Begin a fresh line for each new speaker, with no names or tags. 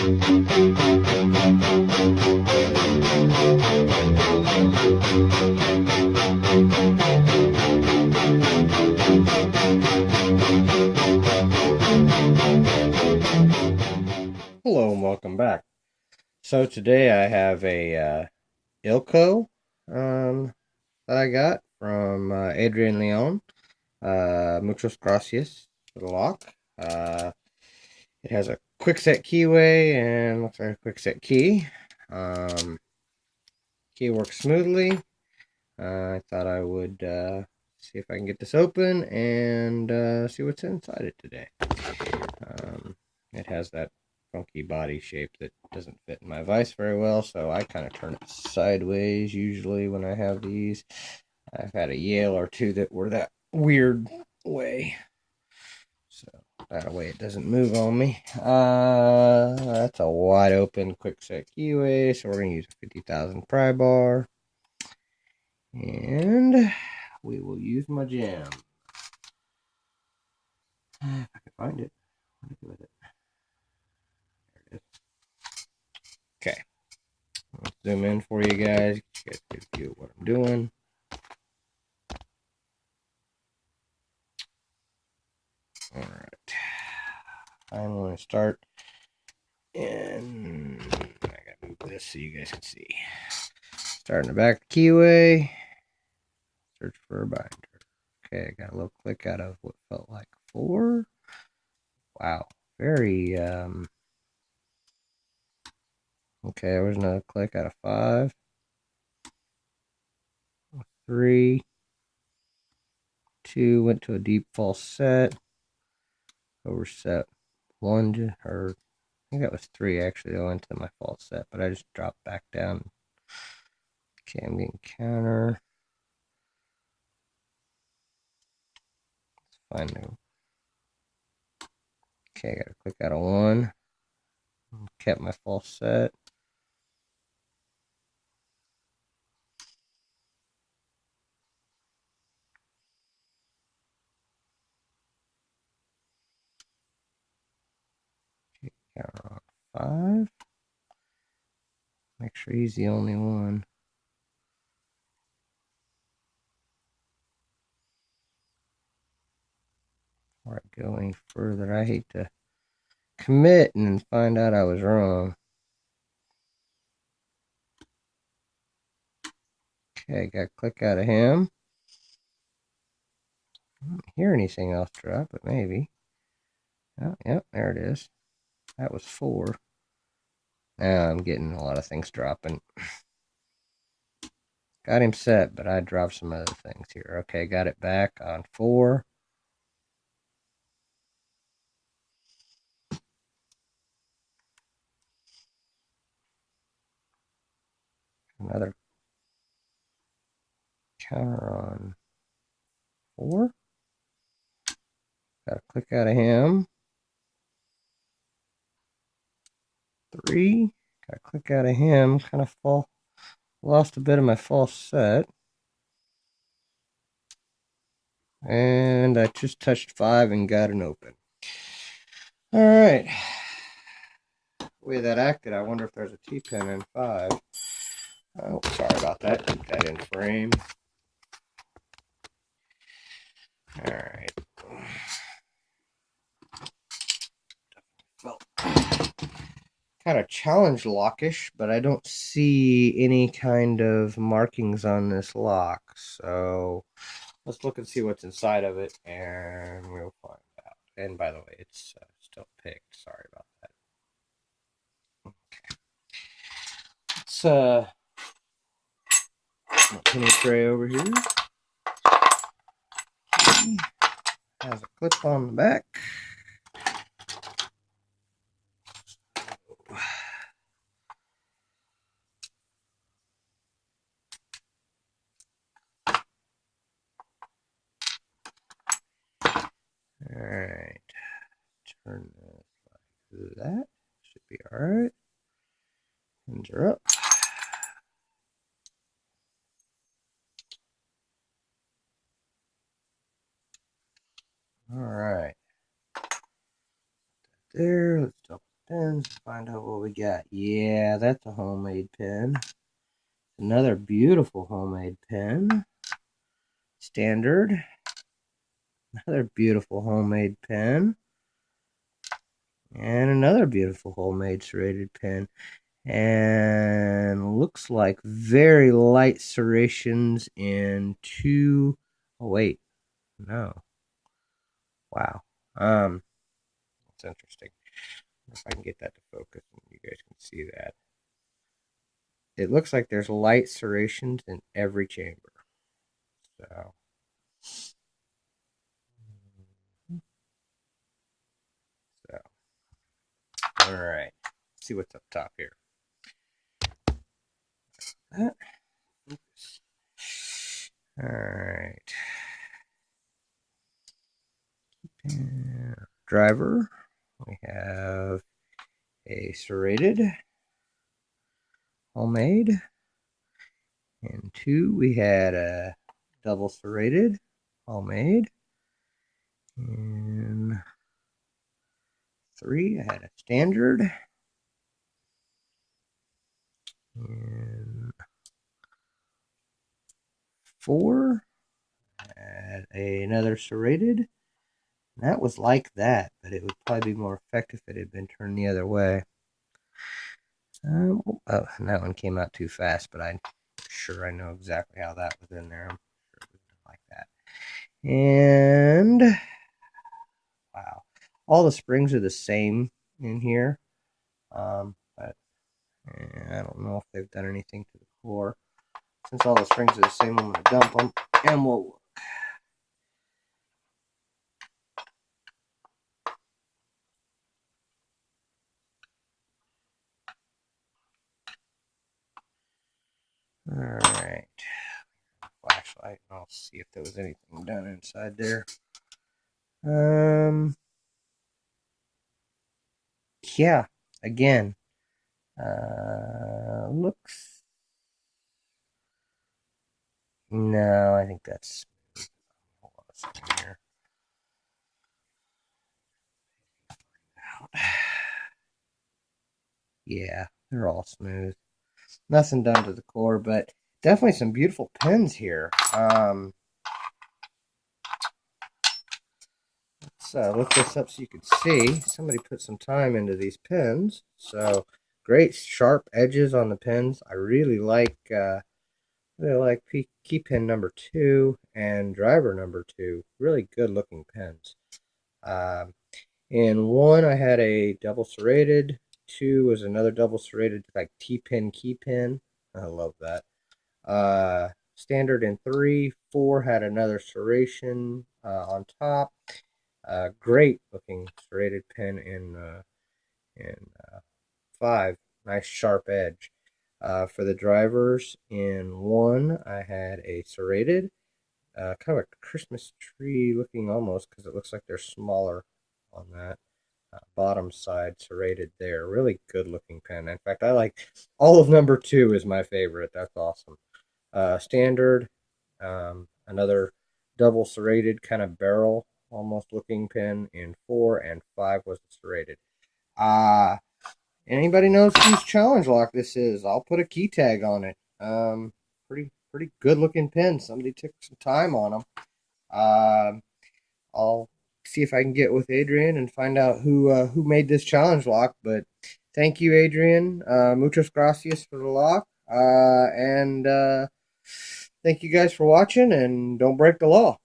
Hello and welcome back. So today I have a ilco that I got from Adrian Leon. Muchas gracias for the lock. It has a quick set keyway and looks like a quick set key. Key works smoothly. I thought I would see if I can get this open and see what's inside it today. It has that funky body shape that doesn't fit in my vise very well, so I kind of turn it sideways usually when I have these. I've had a Yale or two that were that weird way, so that way it doesn't move on me. That's a wide open quick set keyway, so we're going to use a 50,000 pry bar, and we will use my jam. If I can find it, what do I do with it? There it is. Okay. Let's zoom in for you guys. You guys get a view of what I'm doing. Alright. I'm going to start in. I gotta move this so you guys can see. Start in the back keyway. Search for a binder. Okay, I got a little click out of what felt like 4. Wow. Very, okay, there was another click out of 5. 3. 2 went to a deep false set. Overset 1, or I think that was 3 actually. I went to my false set, but I just dropped back down. Okay, I'm getting counter. Let's find new. Okay, I got to click out of 1. Kept my false set. Okay, counter on 5. Make sure he's the only one. Before I go any further, I hate to commit and then find out I was wrong. Okay, got to click out of him. I don't hear anything else drop, but maybe. Oh, yep, there it is. That was 4. Now I'm getting a lot of things dropping. Got him set, but I dropped some other things here. Okay, got it back on 4. Another counter on 4. Got to click out of him. 3. Got to click out of him. Kind of lost a bit of my false set. And I just touched 5 and got an open. Alright. The way that acted, I wonder if there's a T-pin in 5. Oh, sorry about that. Keep that in frame. Alright. Well, kind of challenge lockish, but I don't see any kind of markings on this lock. So let's look and see what's inside of it, and we'll find out. And by the way, it's still picked. Sorry about that. Okay. Let's penny tray over here. Has a clip on the back. Alright. Turn this like that. Should be alright. Pins are up. Alright. There. Let's double pens, find out what we got. Yeah, that's a homemade pen. Another beautiful homemade pen. Standard. Another beautiful homemade pen. And another beautiful homemade serrated pen. And looks like very light serrations in two. Oh, wait. No. Wow. That's interesting. If I can get that to focus and you guys can see that. It looks like there's light serrations in every chamber. So. All right. Let's see what's up top here. All right. Driver. We have a serrated, homemade. And 2, we had a double serrated, homemade. And 3, I had a standard. And 4, I had another serrated. And that was like that, but it would probably be more effective if it had been turned the other way. Oh, and that one came out too fast, but I'm sure I know exactly how that was in there. I'm sure it was like that. And wow, all the springs are the same in here, but I don't know if they've done anything to the core. Since all the springs are the same, I'm going to dump them, and we'll look. All right, flashlight, and I'll see if there was anything done inside there. Yeah, again, looks. No, I think that's. Hold on a second here. Yeah, they're all smooth. Nothing done to the core, but definitely some beautiful pens here. Let's lift this up so you can see. Somebody put some time into these pens. So great sharp edges on the pens. I really like key pen number 2 and driver number 2. Really good looking pens. In 1, I had a double serrated. 2 was another double serrated, like T-pin key pen. I love that. Standard in 3. 4 had another serration on top. Great looking serrated pen in 5. Nice sharp edge. For the drivers, in 1, I had a serrated. Kind of a Christmas tree looking almost, because it looks like they're smaller on that bottom side serrated there. Really good looking pen. In fact, I like all of number 2 is my favorite. That's awesome. Standard, another double serrated kind of barrel almost looking pen in 4, and 5 was the serrated. Anybody knows whose challenge lock this is? I'll put a key tag on it. Pretty good looking pen. Somebody took some time on them. I'll see if I can get with Adrian and find out who made this challenge lock. But thank you, Adrian. Muchas gracias for the lock. And thank you guys for watching, and don't break the law.